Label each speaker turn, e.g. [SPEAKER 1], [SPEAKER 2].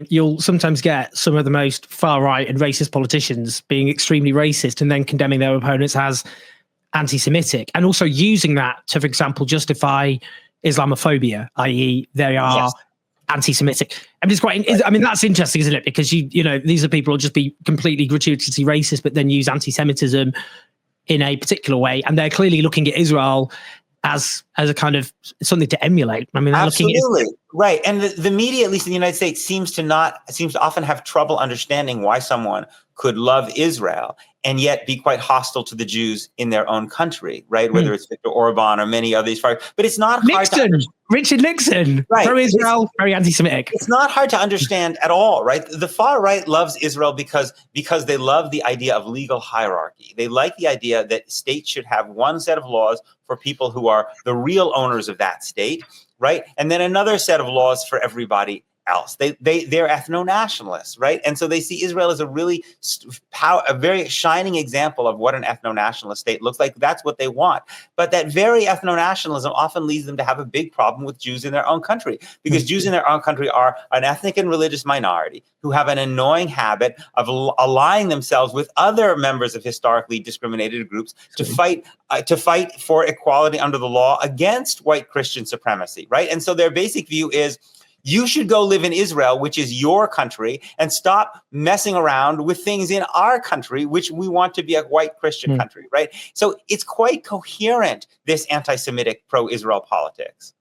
[SPEAKER 1] you'll sometimes get some of the most far-right and racist politicians being extremely racist and then condemning their opponents as anti-Semitic, and also using that to, for example, justify Islamophobia, i.e. they are
[SPEAKER 2] Yes.
[SPEAKER 1] anti-Semitic. I mean, it's quite, I mean, that's interesting, isn't it? Because you know, these are people who'll just be completely gratuitously racist, but then use anti-Semitism in a particular way. And they're clearly looking at Israel as a kind of something to emulate. I mean, they're
[SPEAKER 2] absolutely right. And the media, at least in the United States, seems to often have trouble understanding why someone could love Israel and yet be quite hostile to the Jews in their own country, right? Whether it's Viktor Orban or many others. But it's not hard to
[SPEAKER 1] Richard Nixon,
[SPEAKER 2] right.
[SPEAKER 1] Pro-Israel, very anti-Semitic.
[SPEAKER 2] It's not hard to understand at all, right? The far right loves Israel because they love the idea of legal hierarchy. They like the idea that states should have one set of laws for people who are the real owners of that state, right? And then another set of laws for everybody else. They're ethno-nationalists, right? And so they see Israel as a very shining example of what an ethno-nationalist state looks like. That's what they want. But that very ethno-nationalism often leads them to have a big problem with Jews in their own country, because Jews in their own country are an ethnic and religious minority who have an annoying habit of allying themselves with other members of historically discriminated groups to fight for equality under the law against white Christian supremacy, right? And so their basic view is, you should go live in Israel, which is your country, and stop messing around with things in our country, which we want to be a white Christian country, right? So it's quite coherent, this anti-Semitic pro-Israel politics.